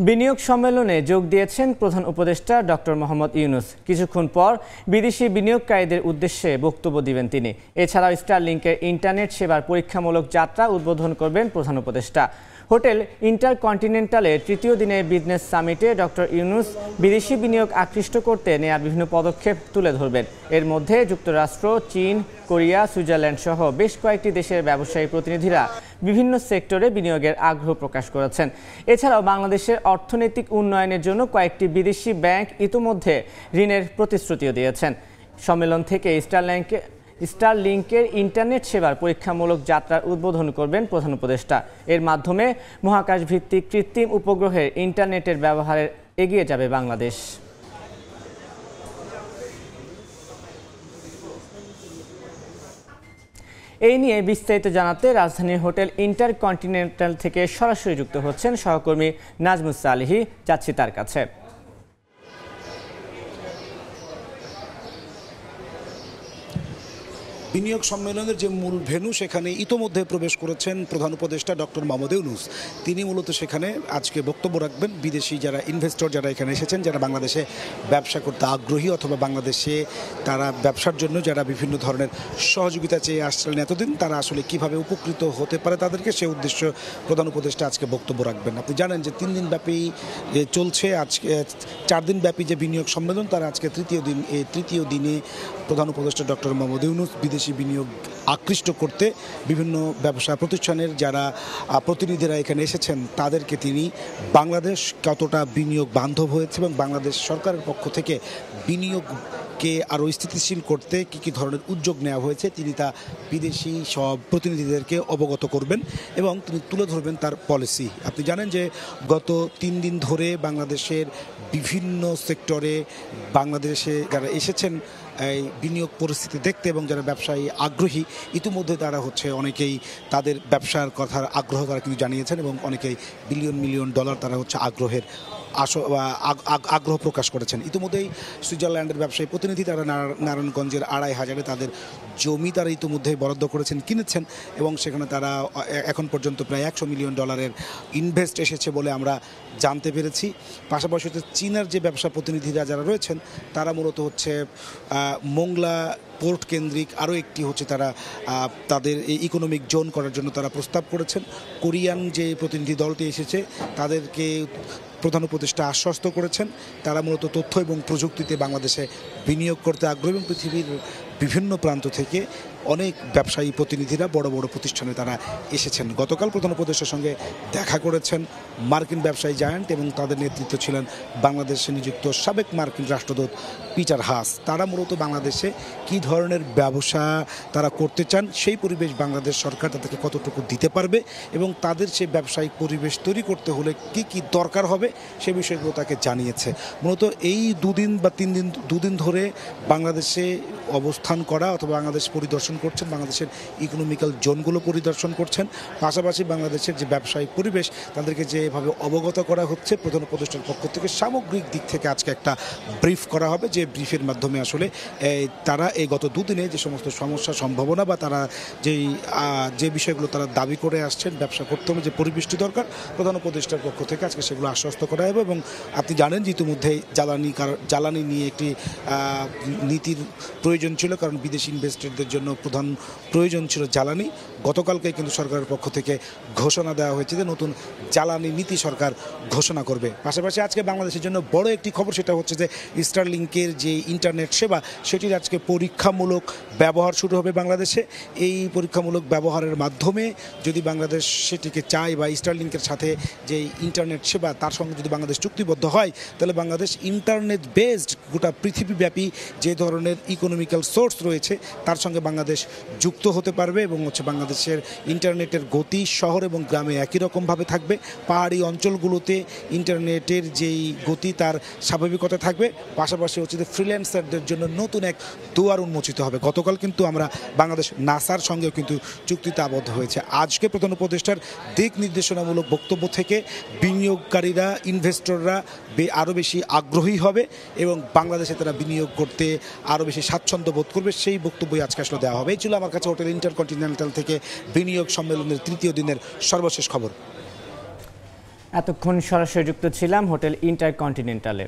বিনিয়োগ সম্মেলনে যোগ দিয়েছেন প্রধান উপদেষ্টা ডক্টর মোহাম্মদ ইউনূস। কিছুক্ষণ পর বিদেশি বিনিয়োগকারীদের উদ্দেশ্যে বক্তব্য দিবেন তিনি। এছাড়াও স্টারলিংকের ইন্টারনেট সেবার পরীক্ষামূলক যাত্রা উদ্বোধন করবেন প্রধান উপদেষ্টা। হোটেল ইন্টারকন্টিনেন্টালের তৃতীয় দিনের বিজনেস সামিটে ডক্টর ইউনূস বিদেশি বিনিয়োগ আকৃষ্ট করতে নেওয়া বিভিন্ন পদক্ষেপ তুলে ধরবেন। এর মধ্যে যুক্তরাষ্ট্র, চীন, কোরিয়া, সুইজারল্যান্ড সহ বেশ কয়েকটি দেশের ব্যবসায়ী প্রতিনিধিরা বিভিন্ন সেক্টরে বিনিয়োগের আগ্রহ প্রকাশ করেছেন। এছাড়াও বাংলাদেশের অর্থনৈতিক উন্নয়নের জন্য কয়েকটি বিদেশি ব্যাংক ইতোমধ্যে ঋণের প্রতিশ্রুতিও দিয়েছেন। সম্মেলন থেকে স্টারলিংকের ইন্টারনেট সেবার পরীক্ষামূলক যাত্রার উদ্বোধন করবেন প্রধান উপদেষ্টা। এর মাধ্যমে মহাকাশভিত্তিক কৃত্রিম উপগ্রহের ইন্টারনেটের ব্যবহারে এগিয়ে যাবে বাংলাদেশ। এই নিয়ে বিস্তারিত জানাতে রাজধানীর হোটেল ইন্টারকন্টিনেন্টাল থেকে সরাসরি যুক্ত হচ্ছেন সহকর্মী নাজমুস সালেহী। যাচ্ছি তার কাছে। বিনিয়োগ সম্মেলনের যে মূল ভেন্যু সেখানে ইতোমধ্যে প্রবেশ করেছেন প্রধান উপদেষ্টা ডক্টর মোহাম্মদ ইউনূস। তিনি মূলত সেখানে আজকে বক্তব্য রাখবেন। বিদেশি যারা ইনভেস্টর যারা এখানে এসেছেন, যারা বাংলাদেশে ব্যবসা করতে আগ্রহী অথবা বাংলাদেশে তারা ব্যবসার জন্য যারা বিভিন্ন ধরনের সহযোগিতা চেয়ে আসছিলেন এতদিন, তারা আসলে কিভাবে উপকৃত হতে পারে তাদেরকে, সে উদ্দেশ্য প্রধান উপদেষ্টা আজকে বক্তব্য রাখবেন। আপনি জানেন যে 3 দিন ব্যাপী যে চলছে, আজকে 4 দিন ব্যাপী যে বিনিয়োগ সম্মেলন, তার আজকে তৃতীয় দিন। এই তৃতীয় দিনে প্রধান উপদেষ্টা ডক্টর মোহাম্মদ ইউনূস বিদেশি বিনিয়োগ আকৃষ্ট করতে বিভিন্ন ব্যবসা প্রতিষ্ঠানের যারা প্রতিনিধিরা এখানে এসেছেন তাদেরকে তিনি বাংলাদেশ কতটা বিনিয়োগ বান্ধব হয়েছে এবং বাংলাদেশ সরকারের পক্ষ থেকে বিনিয়োগকে আরও স্থিতিশীল করতে কী কী ধরনের উদ্যোগ নেওয়া হয়েছে তিনি তা বিদেশি সব প্রতিনিধিদেরকে অবগত করবেন এবং তিনি তুলে ধরবেন তার পলিসি। আপনি জানেন যে গত 3 দিন ধরে বাংলাদেশের বিভিন্ন সেক্টরে বাংলাদেশে যারা এসেছেন এই বিনিয়োগ পরিস্থিতি দেখতে এবং যারা ব্যবসায়ী আগ্রহী, ইতিমধ্যে তারা অনেকেই তাদের ব্যবসার কথার আগ্রহ তারা কিন্তু জানিয়েছেন এবং অনেকেই মিলিয়ন ডলার তারা আগ্রহের আগ্রহ প্রকাশ করেছেন। ইতিমধ্যেই সুইজারল্যান্ডের ব্যবসায়ী প্রতিনিধি তারা নারায়ণগঞ্জের 2,500 তাদের জমি তারা ইতিমধ্যেই বরাদ্দ করেছেন, কিনেছেন এবং সেখানে তারা এখন পর্যন্ত প্রায় $100 মিলিয়ন ইনভেস্ট এসেছে বলে আমরা জানতে পেরেছি। পাশাপাশি চীনের যে ব্যবসা প্রতিনিধিরা যারা রয়েছেন তারা মূলত মোংলা পোর্ট কেন্দ্রিক আরও একটি তারা তাদের এই ইকোনমিক জোন করার জন্য তারা প্রস্তাব করেছেন। কোরিয়ান যে প্রতিনিধি দলটি এসেছে তাদেরকে প্রধান উপদেষ্টা আশ্বস্ত করেছেন তারা মূলত তথ্য এবং প্রযুক্তিতে বাংলাদেশে বিনিয়োগ করতে আগ্রহী এবং পৃথিবীর বিভিন্ন প্রান্ত থেকে অনেক ব্যবসায়ী প্রতিনিধিরা বড় বড় প্রতিষ্ঠানে তারা এসেছেন। গতকাল প্রধান উপদেষ্টার সঙ্গে দেখা করেছেন মার্কিন ব্যবসায়ী জায়ান্ট এবং তাদের নেতৃত্ব ছিলেন বাংলাদেশে নিযুক্ত সাবেক মার্কিন রাষ্ট্রদূত পিটার হাস। তারা মূলত বাংলাদেশে কী ধরনের ব্যবসা তারা করতে চান, সেই পরিবেশ বাংলাদেশ সরকার তাদেরকে কতটুকু দিতে পারবে এবং তাদের সেই ব্যবসায়িক পরিবেশ তৈরি করতে হলে কি কি দরকার হবে সে বিষয়গুলো তাকে জানিয়েছে। মূলত এই 2 দিন বা 3 দিন 2 দিন ধরে বাংলাদেশে অবস্থান করা অথবা বাংলাদেশ পরিদর্শন করছেন, বাংলাদেশের ইকোনমিক্যাল জোনগুলো পরিদর্শন করছেন। পাশাপাশি বাংলাদেশের যে ব্যবসায়িক পরিবেশ তাদেরকে যেভাবে অবগত করা হচ্ছে প্রধান উপদেষ্টার পক্ষ থেকে সামগ্রিক দিক থেকে আজকে একটা ব্রিফ করা হবে, যে ব্রিফের মাধ্যমে আসলে তারা এই গত 2 দিনে যে সমস্ত সমস্যা সম্ভাবনা বা তারা যে বিষয়গুলো তারা দাবি করে আসছেন ব্যবসা করতে হবে যে পরিবেশটি দরকার, প্রধান উপদেষ্টার পক্ষ থেকে আজকে সেগুলো আশ্বস্ত করা হবে। এবং আপনি জানেন যে ইতিমধ্যেই জ্বালানি নিয়ে একটি নীতির প্রয়োজন ছিল, কারণ বিদেশি ইনভেস্টরদের জন্য প্রধান প্রয়োজন ছিল জ্বালানি। গতকালকে কিন্তু সরকারের পক্ষ থেকে ঘোষণা দেওয়া হয়েছে যে নতুন জ্বালানি নীতি সরকার ঘোষণা করবে। পাশাপাশি আজকে বাংলাদেশের জন্য বড় একটি খবর, সেটা হচ্ছে যে স্টারলিংকের যে ইন্টারনেট সেবা সেটির আজকে পরীক্ষামূলক ব্যবহার শুরু হবে বাংলাদেশে। এই পরীক্ষামূলক ব্যবহারের মাধ্যমে যদি বাংলাদেশ সেটিকে চায় বা স্টারলিংকের সাথে যে ইন্টারনেট সেবা তার সঙ্গে যদি বাংলাদেশ চুক্তিবদ্ধ হয়, তাহলে বাংলাদেশ ইন্টারনেট বেসড গোটা পৃথিবীব্যাপী যে ধরনের ইকোনমিক্যাল সোর্স রয়েছে তার সঙ্গে বাংলাদেশ যুক্ত হতে পারবে এবং বাংলাদেশের ইন্টারনেটের গতি শহর এবং গ্রামে একই রকমভাবে থাকবে। পাহাড়ি অঞ্চলগুলোতে ইন্টারনেটের যেই গতি তার স্বাভাবিকতা থাকবে। পাশাপাশি ফ্রিল্যান্সারদের জন্য নতুন এক দুয়ার উন্মোচিত হবে। গতকাল কিন্তু আমরা বাংলাদেশ নাসার সঙ্গেও কিন্তু চুক্তিতে আবদ্ধ হয়েছে। আজকে প্রধান উপদেষ্টার দিক নির্দেশনামূলক বক্তব্য থেকে বিনিয়োগকারীরা ইনভেস্টররা আরও বেশি আগ্রহী হবে এবং বাংলাদেশে তারা বিনিয়োগ করতে আরও বেশি স্বাচ্ছন্দ্য বোধ করবে, সেই বক্তব্যই আজকে আসলে দেওয়া হবে। এই ছিল আমার কাছে হোটেল ইন্টারকন্টিনেন্টাল থেকে বিনিয়োগ সম্মেলনের তৃতীয় দিনের সর্বশেষ খবর। এতক্ষণ সরাসরি যুক্ত ছিলাম হোটেল ইন্টারকন্টিনেন্টালে।